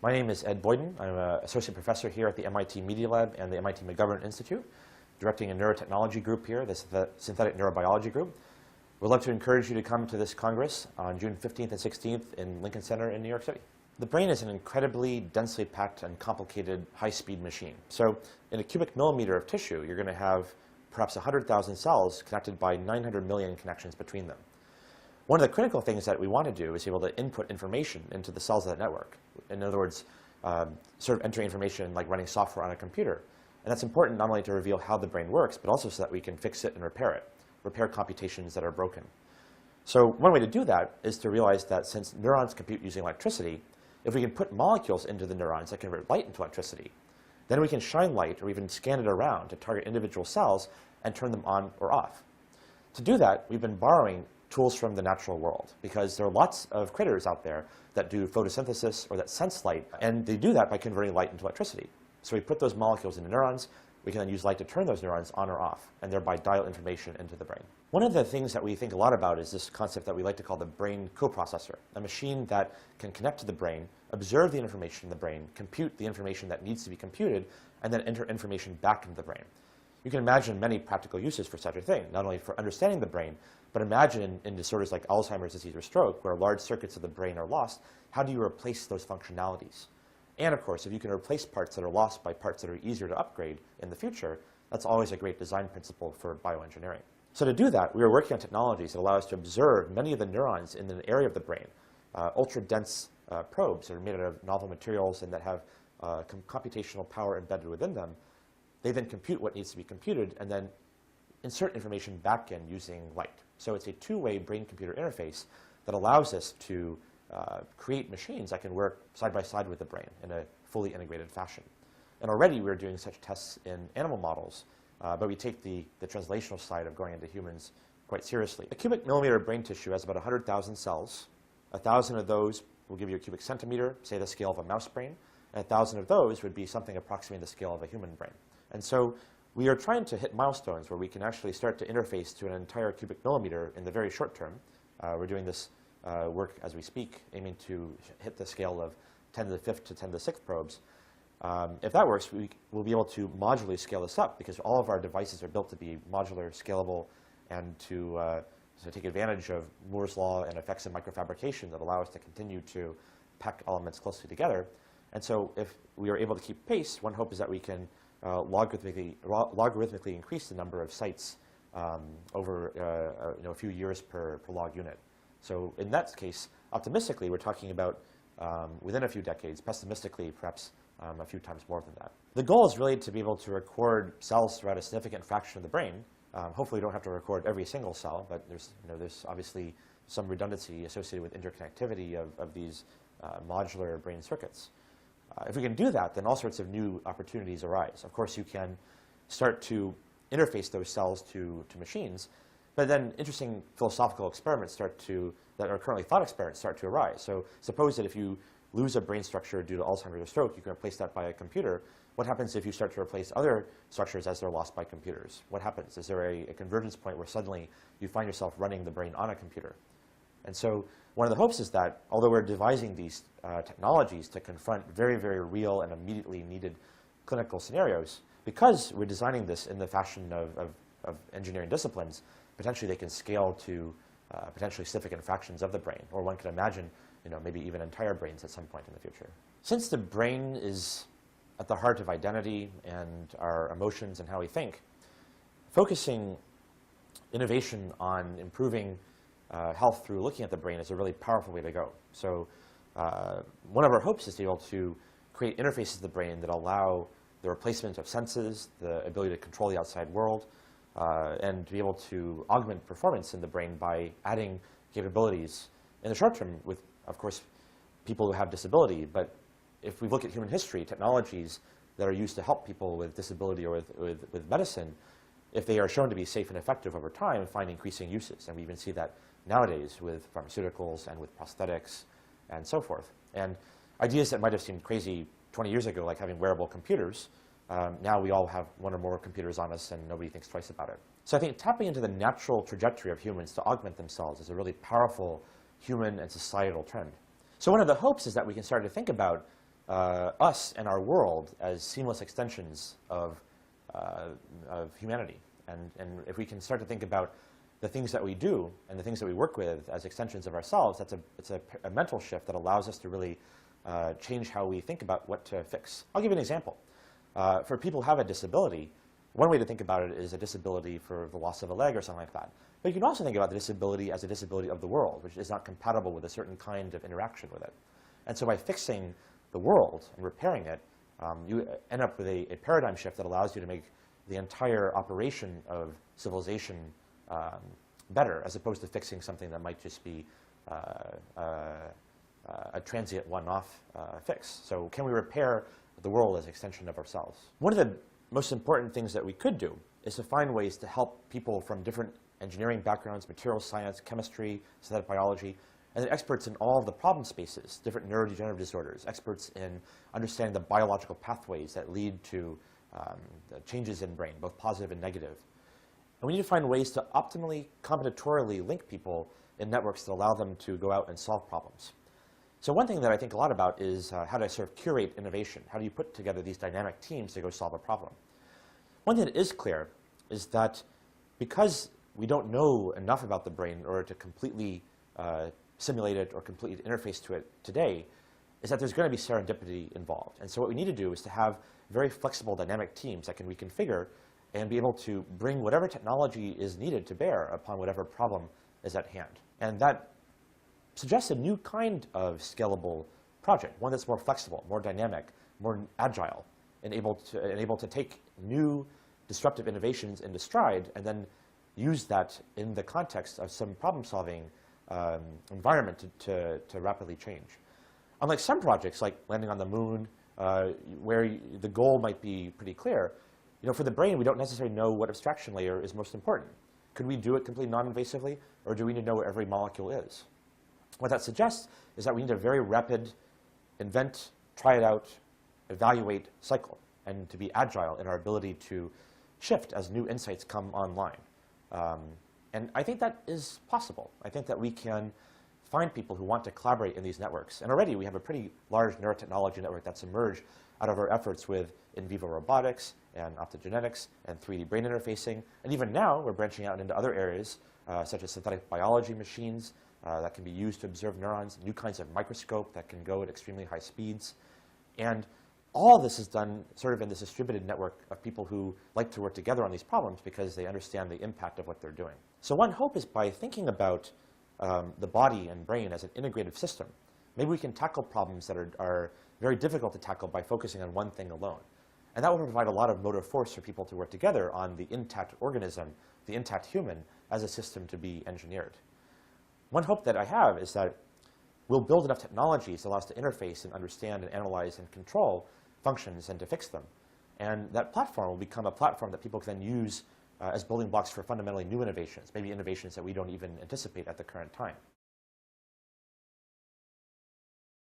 My name is Ed Boyden. I'm an associate professor here at the MIT Media Lab and the MIT McGovern Institute, directing a neurotechnology group here, the synthetic neurobiology group. We'd love to encourage you to come to this Congress on June 15th and 16th in Lincoln Center in New York City. The brain is an incredibly densely packed and complicated high-speed machine. So in a cubic millimeter of tissue, you're going to have perhaps 100,000 cells connected by 900 million connections between them. One of the critical things that we want to do is be able to input information into the cells of that network. In other words, sort of entering information like running software on a computer. And that's important not only to reveal how the brain works, but also so that we can fix it and repair computations that are broken. So one way to do that is to realize that since neurons compute using electricity, if we can put molecules into the neurons that convert light into electricity, then we can shine light or even scan it around to target individual cells and turn them on or off. To do that, we've been borrowing tools from the natural world, because there are lots of critters out there that do photosynthesis or that sense light, and they do that by converting light into electricity. So we put those molecules into neurons, we can then use light to turn those neurons on or off, and thereby dial information into the brain. One of the things that we think a lot about is this concept that we like to call the brain coprocessor, a machine that can connect to the brain, observe the information in the brain, compute the information that needs to be computed, and then enter information back into the brain. You can imagine many practical uses for such a thing, not only for understanding the brain, but imagine in disorders like Alzheimer's disease or stroke, where large circuits of the brain are lost, how do you replace those functionalities? And of course, if you can replace parts that are lost by parts that are easier to upgrade in the future, that's always a great design principle for bioengineering. So to do that, we are working on technologies that allow us to observe many of the neurons in an area of the brain, ultra-dense probes that are made out of novel materials and that have computational power embedded within them. They then compute what needs to be computed and then insert information back in using light. So it's a two-way brain-computer interface that allows us to create machines that can work side by side with the brain in a fully integrated fashion. And already we're doing such tests in animal models, but we take the translational side of going into humans quite seriously. A cubic millimeter of brain tissue has about 100,000 cells. 1,000 of those will give you a cubic centimeter, say the scale of a mouse brain, and 1,000 of those would be something approximating the scale of a human brain. And so we are trying to hit milestones where we can actually start to interface to an entire cubic millimeter in the very short term. We're doing this work as we speak, aiming to hit the scale of 10 to the 5th to 10 to the 6th probes. If that works, we'll be able to modularly scale this up, because all of our devices are built to be modular, scalable, and to take advantage of Moore's law and effects of microfabrication that allow us to continue to pack elements closely together. And so if we are able to keep pace, one hope is that we can logarithmically increase the number of sites over a few years per log unit. So in that case, optimistically, we're talking about within a few decades. Pessimistically, perhaps a few times more than that. The goal is really to be able to record cells throughout a significant fraction of the brain. Hopefully, we don't have to record every single cell, but there's obviously some redundancy associated with interconnectivity of these modular brain circuits. If we can do that, then all sorts of new opportunities arise. Of course, you can start to interface those cells to machines, but then interesting philosophical experiments that are currently thought experiments start to arise. So suppose that if you lose a brain structure due to Alzheimer's or stroke, you can replace that by a computer. What happens if you start to replace other structures as they're lost by computers? What happens? Is there a convergence point where suddenly you find yourself running the brain on a computer? And so one of the hopes is that, although we're devising these technologies to confront very, very real and immediately needed clinical scenarios, because we're designing this in the fashion of engineering disciplines, potentially they can scale to potentially significant fractions of the brain, or one can imagine maybe even entire brains at some point in the future. Since the brain is at the heart of identity and our emotions and how we think, focusing innovation on improving health through looking at the brain is a really powerful way to go. So one of our hopes is to be able to create interfaces of the brain that allow the replacement of senses, the ability to control the outside world, and to be able to augment performance in the brain by adding capabilities in the short term with, of course, people who have disability. But if we look at human history, technologies that are used to help people with disability or with medicine, if they are shown to be safe and effective over time, find increasing uses. And we even see that nowadays with pharmaceuticals and with prosthetics and so forth. And ideas that might have seemed crazy 20 years ago, like having wearable computers, now we all have one or more computers on us and nobody thinks twice about it. So I think tapping into the natural trajectory of humans to augment themselves is a really powerful human and societal trend. So one of the hopes is that we can start to think about us and our world as seamless extensions of humanity. And if we can start to think about the things that we do and the things that we work with as extensions of ourselves, it's a mental shift that allows us to really change how we think about what to fix. I'll give you an example. For people who have a disability, one way to think about it is a disability for the loss of a leg or something like that. But you can also think about the disability as a disability of the world, which is not compatible with a certain kind of interaction with it. And so by fixing the world and repairing it, you end up with a paradigm shift that allows you to make the entire operation of civilization better, as opposed to fixing something that might just be a transient one-off fix. So can we repair the world as an extension of ourselves? One of the most important things that we could do is to find ways to help people from different engineering backgrounds, materials science, chemistry, synthetic biology, and then experts in all of the problem spaces, different neurodegenerative disorders, experts in understanding the biological pathways that lead to the changes in brain, both positive and negative. And we need to find ways to optimally, combinatorially link people in networks that allow them to go out and solve problems. So one thing that I think a lot about is how to sort of curate innovation. How do you put together these dynamic teams to go solve a problem? One thing that is clear is that because we don't know enough about the brain in order to completely simulate it or completely interface to it today, is that there's going to be serendipity involved. And so what we need to do is to have very flexible dynamic teams that can reconfigure and be able to bring whatever technology is needed to bear upon whatever problem is at hand. And that suggests a new kind of scalable project, one that's more flexible, more dynamic, more agile, and able to take new disruptive innovations into stride and then use that in the context of some problem-solving environment to rapidly change. Unlike some projects, like landing on the moon, where the goal might be pretty clear, for the brain, we don't necessarily know what abstraction layer is most important. Could we do it completely non-invasively, or do we need to know where every molecule is? What that suggests is that we need a very rapid invent, try it out, evaluate cycle, and to be agile in our ability to shift as new insights come online. And I think that is possible. I think that we can find people who want to collaborate in these networks. And already we have a pretty large neurotechnology network that's emerged out of our efforts with in vivo robotics and optogenetics and 3D brain interfacing. And even now, we're branching out into other areas, such as synthetic biology machines that can be used to observe neurons, new kinds of microscope that can go at extremely high speeds. And all this is done sort of in this distributed network of people who like to work together on these problems because they understand the impact of what they're doing. So one hope is by thinking about the body and brain as an integrative system, maybe we can tackle problems that are very difficult to tackle by focusing on one thing alone. And that will provide a lot of motive force for people to work together on the intact organism, the intact human, as a system to be engineered. One hope that I have is that we'll build enough technologies that allow us to interface and understand and analyze and control functions and to fix them. And that platform will become a platform that people can then use as building blocks for fundamentally new innovations, maybe innovations that we don't even anticipate at the current time.